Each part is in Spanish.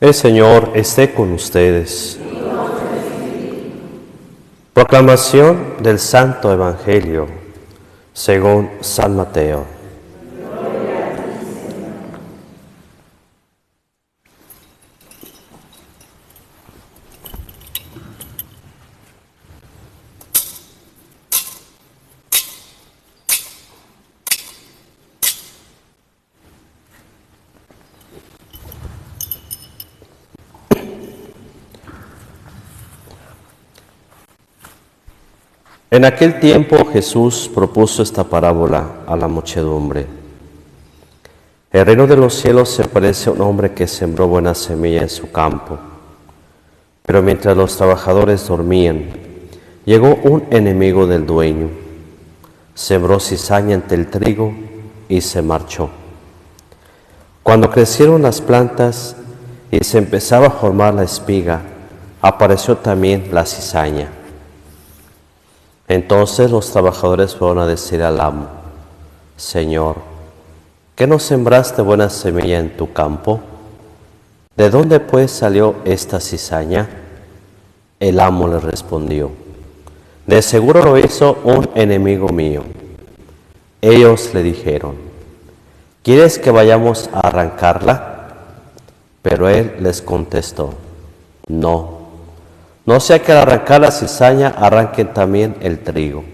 El Señor esté con ustedes. Proclamación del Santo Evangelio según San Mateo. En aquel tiempo Jesús propuso esta parábola a la muchedumbre. El reino de los cielos se parece a un hombre que sembró buena semilla en su campo. Pero mientras los trabajadores dormían, llegó un enemigo del dueño, sembró cizaña entre el trigo y se marchó. Cuando crecieron las plantas y se empezaba a formar la espiga, apareció también la cizaña. Entonces los trabajadores fueron a decir al amo: Señor, ¿qué no sembraste buena semilla en tu campo? ¿De dónde pues salió esta cizaña? El amo les respondió: de seguro lo hizo un enemigo mío. Ellos le dijeron: ¿quieres que vayamos a arrancarla? Pero él les contestó: no sea que al arrancar la cizaña arranquen también el trigo.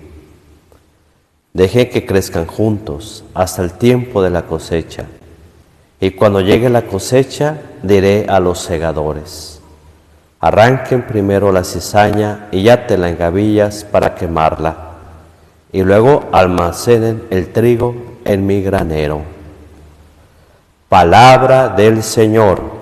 Dejen que crezcan juntos hasta el tiempo de la cosecha. Y cuando llegue la cosecha, diré a los segadores: arranquen primero la cizaña y átenla en gavillas para quemarla, y luego almacenen el trigo en mi granero. Palabra del Señor.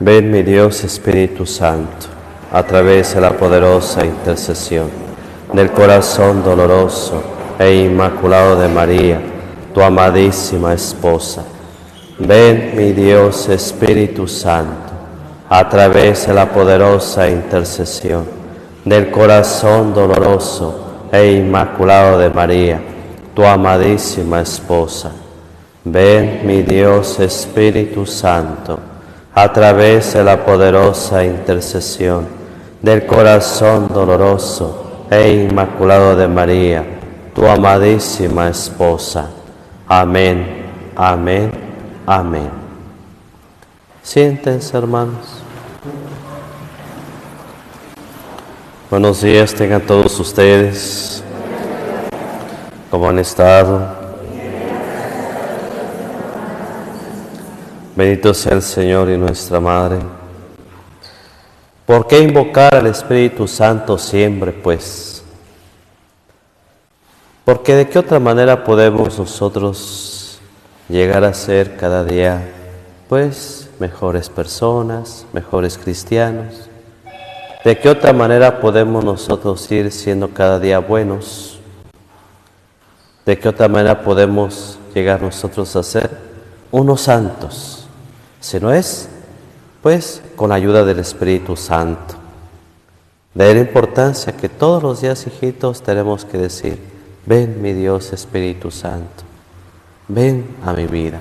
Ven, mi Dios Espíritu Santo, a través de la poderosa intercesión del corazón doloroso e inmaculado de María, tu amadísima esposa. Ven, mi Dios Espíritu Santo, a través de la poderosa intercesión del corazón doloroso e inmaculado de María, tu amadísima esposa. Ven, mi Dios Espíritu Santo, a través de la poderosa intercesión del corazón doloroso e inmaculado de María, tu amadísima esposa. Amén, amén, amén. Siéntense, hermanos. Buenos días tengan todos ustedes. ¿Cómo han estado? Bendito sea el Señor y nuestra Madre. ¿Por qué invocar al Espíritu Santo siempre, pues? Porque ¿de qué otra manera podemos nosotros llegar a ser cada día, pues, mejores personas, mejores cristianos? ¿De qué otra manera podemos nosotros ir siendo cada día buenos? ¿De qué otra manera podemos llegar nosotros a ser unos santos? Si no es, pues, con la ayuda del Espíritu Santo. De ahí la importancia que todos los días, hijitos, tenemos que decir: ven, mi Dios Espíritu Santo, ven a mi vida,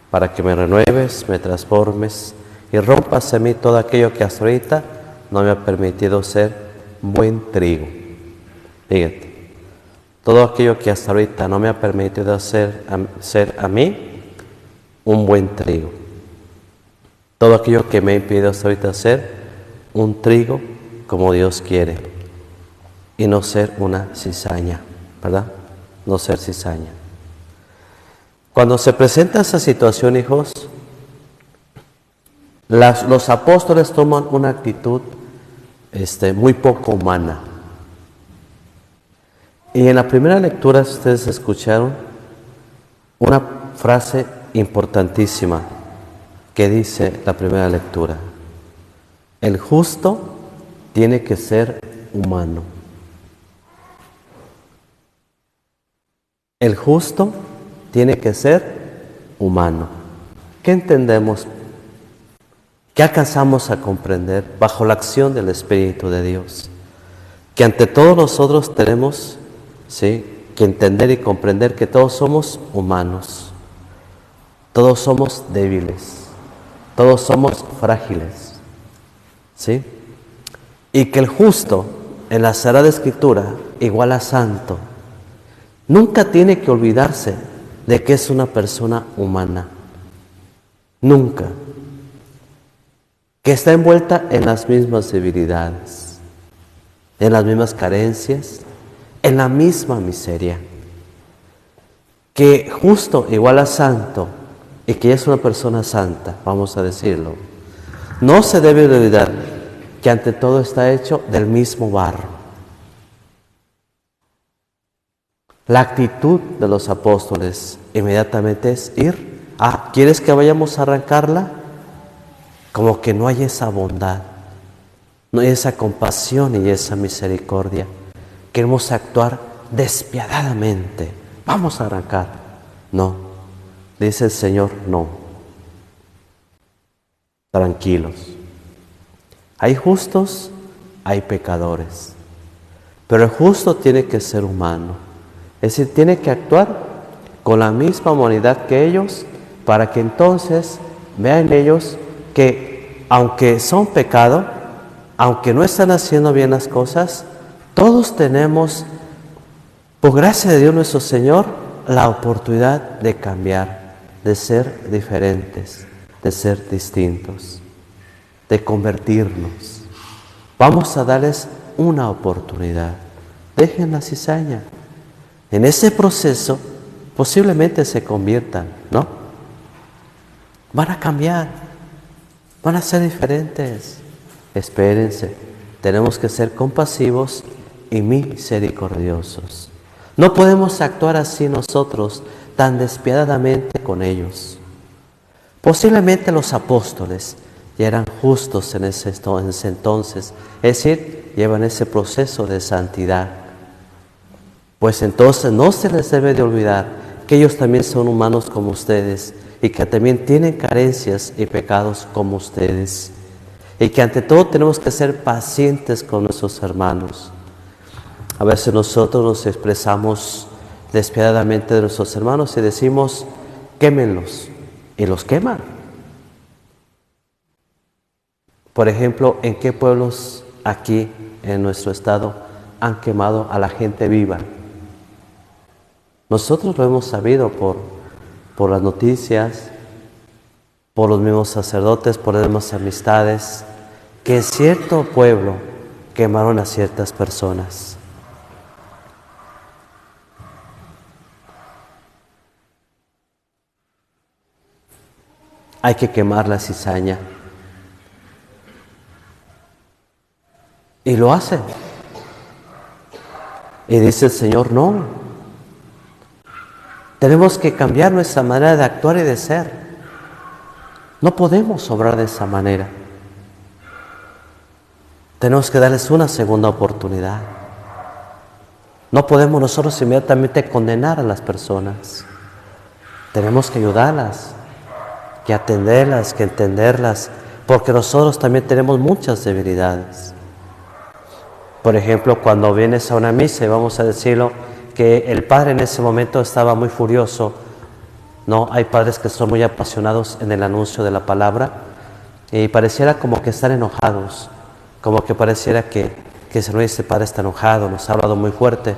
para que me renueves, me transformes y rompas en mí todo aquello que hasta ahorita no me ha permitido ser buen trigo. Fíjate, todo aquello que hasta ahorita no me ha permitido ser a mí un buen trigo. Todo aquello que me ha impedido hasta ahorita ser un trigo como Dios quiere y no ser una cizaña, ¿verdad? No ser cizaña. Cuando se presenta esa situación, hijos, los apóstoles toman una actitud muy poco humana. Y en la primera lectura ustedes escucharon una frase importantísima que dice la primera lectura: el justo tiene que ser humano. el justo tiene que ser humano. ¿Qué entendemos? ¿Qué alcanzamos a comprender bajo la acción del Espíritu de Dios? Que ante todos nosotros tenemos, ¿sí?, que entender y comprender que todos somos humanos, todos somos débiles, todos somos frágiles, ¿sí? Y que el justo en la Sagrada Escritura, igual a santo, nunca tiene que olvidarse de que es una persona humana, nunca, que está envuelta en las mismas debilidades, en las mismas carencias, en la misma miseria, que justo igual a santo y que es una persona santa, vamos a decirlo, no se debe olvidar que ante todo está hecho del mismo barro. La actitud de los apóstoles inmediatamente es ir, ¿quieres que vayamos a arrancarla? Como que no hay esa bondad, no hay esa compasión y esa misericordia. Queremos actuar despiadadamente. Vamos a arrancar. No, dice el Señor, no. Tranquilos. Hay justos, hay pecadores. Pero el justo tiene que ser humano. Es decir, tiene que actuar con la misma humanidad que ellos, para que entonces vean ellos que aunque son pecado, aunque no están haciendo bien las cosas, todos tenemos, por gracia de Dios nuestro Señor, la oportunidad de cambiar, de ser diferentes, de ser distintos, de convertirnos. Vamos a darles una oportunidad. Dejen la cizaña. En ese proceso posiblemente se conviertan, ¿no? Van a cambiar, van a ser diferentes. Espérense, tenemos que ser compasivos y misericordiosos. No podemos actuar así nosotros, tan despiadadamente con ellos. Posiblemente los apóstoles ya eran justos en ese entonces, es decir, llevan ese proceso de santidad. Pues entonces no se les debe de olvidar que ellos también son humanos como ustedes y que también tienen carencias y pecados como ustedes. Y que ante todo tenemos que ser pacientes con nuestros hermanos. A veces nosotros nos expresamos despiadadamente de nuestros hermanos y decimos, quémenlos, y los queman. Por ejemplo, ¿en qué pueblos aquí en nuestro estado han quemado a la gente viva? Nosotros lo hemos sabido por las noticias, por los mismos sacerdotes, por las mismas amistades, que en cierto pueblo quemaron a ciertas personas. Hay que quemar la cizaña. Y lo hacen. Y dice el Señor, no. Tenemos que cambiar nuestra manera de actuar y de ser. No podemos obrar de esa manera. Tenemos que darles una segunda oportunidad. No podemos nosotros inmediatamente condenar a las personas. Tenemos que ayudarlas, que atenderlas, que entenderlas, porque nosotros también tenemos muchas debilidades. Por ejemplo, cuando vienes a una misa y vamos a decirlo, que el padre en ese momento estaba muy furioso, ¿no? Hay padres que son muy apasionados en el anuncio de la palabra y pareciera como que están enojados, como que pareciera que este padre está enojado, nos ha hablado muy fuerte.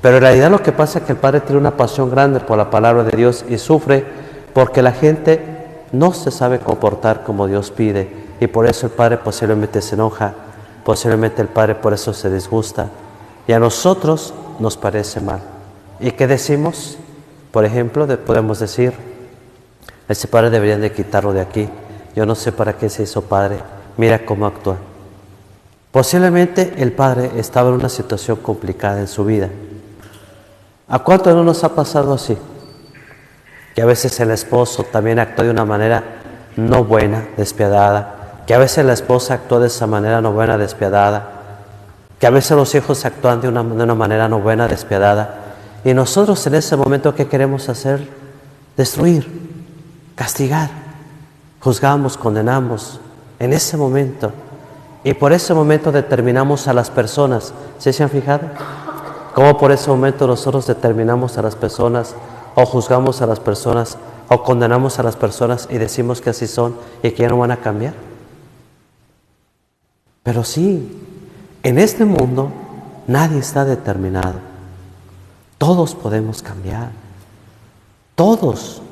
Pero en realidad lo que pasa es que el padre tiene una pasión grande por la palabra de Dios y sufre porque la gente no se sabe comportar como Dios pide y por eso el padre posiblemente se enoja, posiblemente el padre por eso se disgusta y a nosotros nos parece mal. ¿Y qué decimos? Por ejemplo, podemos decir, ese padre deberían de quitarlo de aquí, yo no sé para qué se hizo padre, mira cómo actúa. Posiblemente el padre estaba en una situación complicada en su vida. ¿A cuánto no nos ha pasado así? Que a veces el esposo también actúa de una manera no buena, despiadada, que a veces la esposa actúa de esa manera no buena, despiadada, que a veces los hijos actúan de una manera no buena, despiadada, Y nosotros en ese momento, ¿qué queremos hacer? Destruir, castigar, juzgamos, condenamos en ese momento. Y por ese momento determinamos a las personas. ¿Sí se han fijado? Cómo por ese momento nosotros determinamos a las personas, o juzgamos a las personas, o condenamos a las personas y decimos que así son y que ya no van a cambiar. Pero sí, en este mundo nadie está determinado. Todos podemos cambiar. Todos.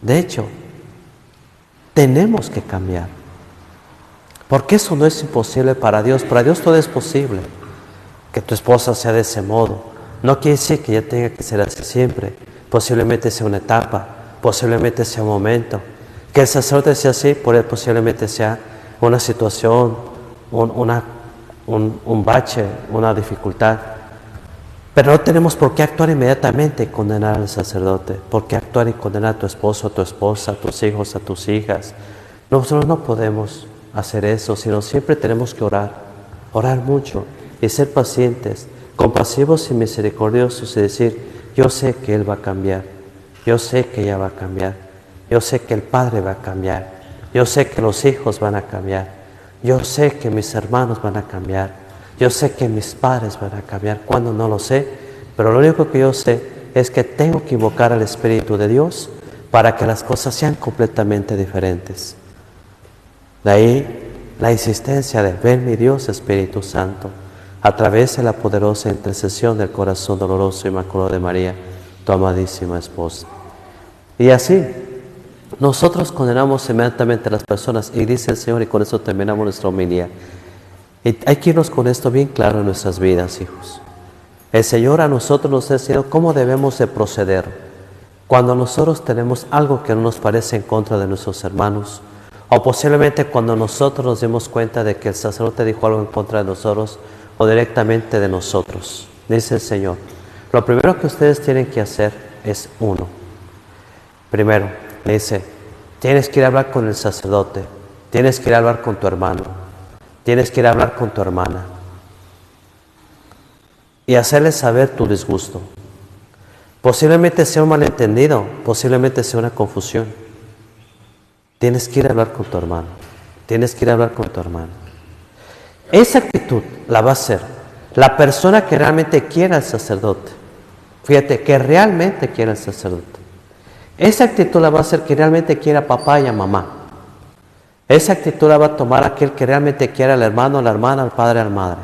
De hecho, tenemos que cambiar. Porque eso no es imposible para Dios. Para Dios todo es posible. Que tu esposa sea de ese modo no quiere decir que ya tenga que ser así siempre. Posiblemente sea una etapa, posiblemente sea un momento. Que el sacerdote sea así, posiblemente sea una situación, un bache, una dificultad. Pero no tenemos por qué actuar inmediatamente y condenar al sacerdote. ¿Por qué actuar y condenar a tu esposo, a tu esposa, a tus hijos, a tus hijas? Nosotros no podemos hacer eso, sino siempre tenemos que orar mucho y ser pacientes, compasivos y misericordiosos y decir, yo sé que Él va a cambiar, yo sé que ella va a cambiar, yo sé que el Padre va a cambiar, yo sé que los hijos van a cambiar, yo sé que mis hermanos van a cambiar, yo sé que mis padres van a cambiar. ¿Cuándo? No lo sé, pero lo único que yo sé es que tengo que invocar al Espíritu de Dios para que las cosas sean completamente diferentes. De ahí la insistencia de ven mi Dios Espíritu Santo, a través de la poderosa intercesión del corazón doloroso e inmaculado de María, tu amadísima esposa. Y así, nosotros condenamos inmediatamente a las personas, y dice el Señor, y con eso terminamos nuestra homilía. Y hay que irnos con esto bien claro en nuestras vidas, hijos. El Señor a nosotros nos ha enseñado cómo debemos de proceder cuando nosotros tenemos algo que no nos parece en contra de nuestros hermanos, o posiblemente cuando nosotros nos demos cuenta de que el sacerdote dijo algo en contra de nosotros o directamente de nosotros. Dice el Señor, lo primero que ustedes tienen que hacer es uno. Primero, dice, tienes que ir a hablar con el sacerdote, tienes que ir a hablar con tu hermano, tienes que ir a hablar con tu hermana y hacerles saber tu disgusto. Posiblemente sea un malentendido, posiblemente sea una confusión. Tienes que ir a hablar con tu hermano, tienes que ir a hablar con tu hermano. Esa actitud la va a hacer la persona que realmente quiera al sacerdote. Fíjate, que realmente quiera al sacerdote. Esa actitud la va a hacer que realmente quiera a papá y a mamá. Esa actitud la va a tomar aquel que realmente quiera al hermano, a la hermana, al padre, a la madre.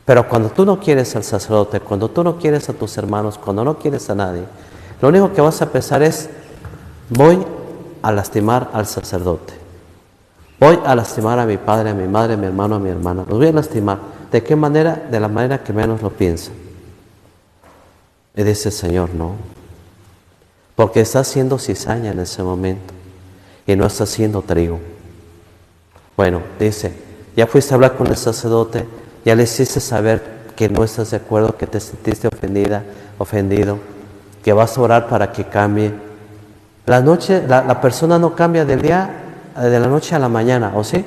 Pero cuando tú no quieres al sacerdote, cuando tú no quieres a tus hermanos, cuando no quieres a nadie, lo único que vas a pensar es, voy a lastimar al sacerdote. Voy a lastimar a mi padre, a mi madre, a mi hermano, a mi hermana. Los voy a lastimar. ¿De qué manera? De la manera que menos lo piensa. Y dice el Señor, no. Porque está haciendo cizaña en ese momento. Y no está haciendo trigo. Bueno, dice, ya fuiste a hablar con el sacerdote, ya le hiciste saber que no estás de acuerdo, que te sentiste ofendida, ofendido, que vas a orar para que cambie. La persona no cambia de la noche a la mañana, ¿o sí?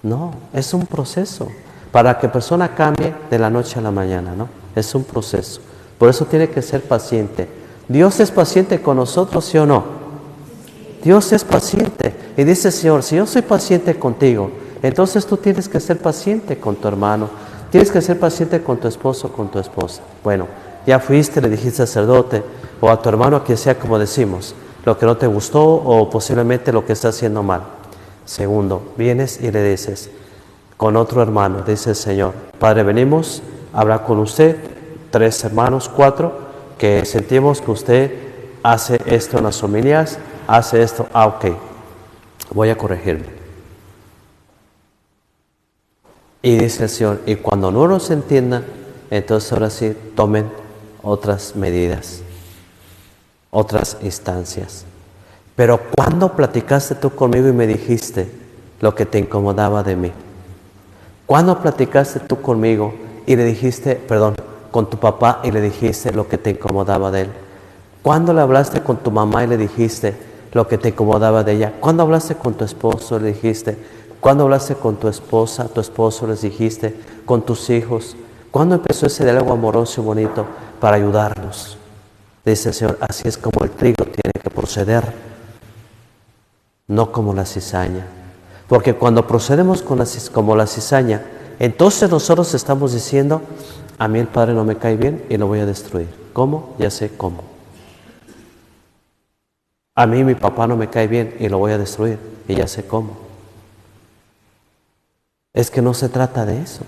No, es un proceso. Para que persona cambie de la noche a la mañana, ¿no? Es un proceso. Por eso tiene que ser paciente. ¿Dios es paciente con nosotros, sí o no? Dios es paciente. Y dice el Señor, si yo soy paciente contigo, entonces tú tienes que ser paciente con tu hermano. Tienes que ser paciente con tu esposo, con tu esposa. Bueno, ya fuiste, le dijiste al sacerdote o a tu hermano, que sea como decimos, lo que no te gustó o posiblemente lo que está haciendo mal. Segundo, vienes y le dices con otro hermano, dice el Señor, Padre, venimos a hablar con usted, 3 hermanos, 4, que sentimos que usted hace esto en las homilías, hace esto, ok, voy a corregirme. Y dice el Señor, y cuando no nos entiendan, entonces ahora sí tomen otras medidas, otras instancias. Pero ¿cuándo platicaste tú conmigo y me dijiste lo que te incomodaba de mí? ¿Cuándo platicaste tú conmigo y le dijiste, con tu papá y le dijiste lo que te incomodaba de él? ¿Cuándo le hablaste con tu mamá y le dijiste lo que te incomodaba de ella? ¿Cuándo hablaste con tu esposo y le dijiste? ¿Cuándo hablaste con tu esposa, tu esposo les dijiste? ¿Con tus hijos? ¿Cuándo empezó ese diálogo amoroso y bonito? para ayudarnos. Dice el Señor, así es como el trigo tiene que proceder, no como la cizaña. Porque cuando procedemos como la cizaña, entonces nosotros estamos diciendo, a mí el Padre no me cae bien y lo voy a destruir. ¿Cómo? Ya sé cómo. A mí mi papá no me cae bien y lo voy a destruir y ya sé cómo. Es que no se trata de eso.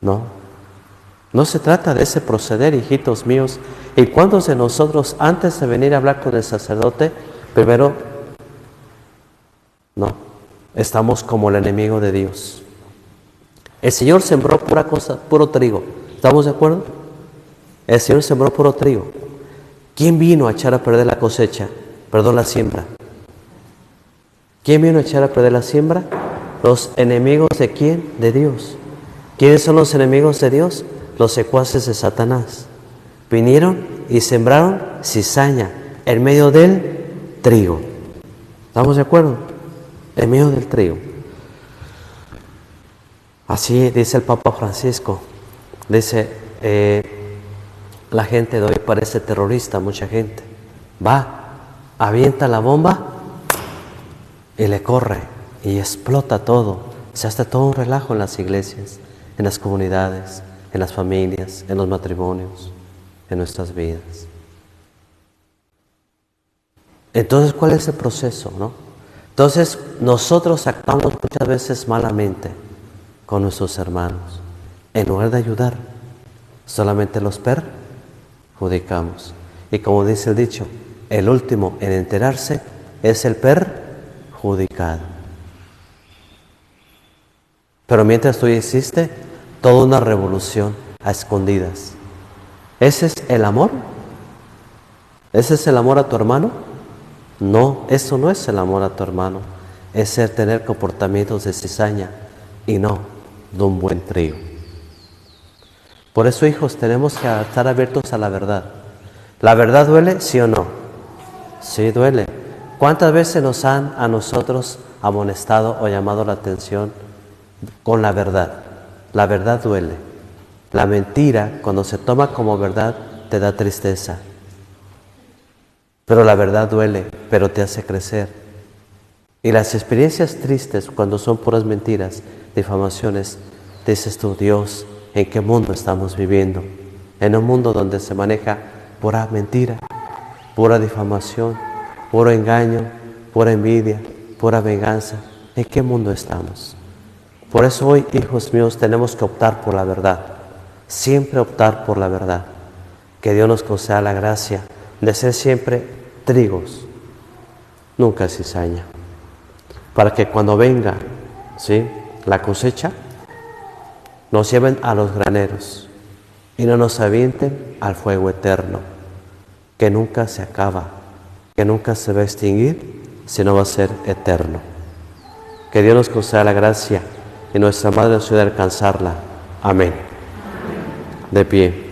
No se trata de ese proceder, hijitos míos. ¿Y cuántos de nosotros, antes de venir a hablar con el sacerdote, primero, estamos como el enemigo de Dios? El Señor sembró puro trigo. ¿Estamos de acuerdo? El Señor sembró puro trigo. ¿Quién vino a echar a perder la cosecha? Perdón, la siembra. ¿Quién vino a echar a perder la siembra? Los enemigos ¿de quién? De Dios. ¿Quiénes son los enemigos de Dios? Los secuaces de Satanás. Vinieron y sembraron cizaña en medio del trigo. ¿Estamos de acuerdo? En medio del trigo. Así dice el Papa Francisco. Dice, la gente de hoy parece terrorista, mucha gente. Va, avienta la bomba y le corre y explota todo. Se hace todo un relajo en las iglesias, en las comunidades, en las familias, en los matrimonios, en nuestras vidas. Entonces, ¿cuál es el proceso, no? Entonces, nosotros actuamos muchas veces malamente con nuestros hermanos. En lugar de ayudar, solamente los perjudicamos. Y como dice el dicho, el último en enterarse es el perjudicado. Pero mientras tú hiciste toda una revolución a escondidas. ¿Ese es el amor? ¿Ese es el amor a tu hermano? No, eso no es el amor a tu hermano. Es el tener comportamientos de cizaña y no de un buen trigo. Por eso, hijos, tenemos que estar abiertos a la verdad. ¿La verdad duele, sí o no? Sí, duele. ¿Cuántas veces nos han a nosotros amonestado o llamado la atención con la verdad? La verdad duele. La mentira, cuando se toma como verdad, te da tristeza. Pero la verdad duele, pero te hace crecer. Y las experiencias tristes, cuando son puras mentiras, difamaciones, dices tú, Dios, ¿en qué mundo estamos viviendo? En un mundo donde se maneja pura mentira, pura difamación, puro engaño, pura envidia, pura venganza. ¿En qué mundo estamos? Por eso hoy, hijos míos, tenemos que optar por la verdad. Siempre optar por la verdad. Que Dios nos conceda la gracia de ser siempre trigos, nunca cizaña. Para que cuando venga, ¿sí?, la cosecha, nos lleven a los graneros y no nos avienten al fuego eterno, que nunca se acaba, que nunca se va a extinguir, sino va a ser eterno. Que Dios nos conceda la gracia y nuestra Madre nos ayude a alcanzarla. Amén. De pie.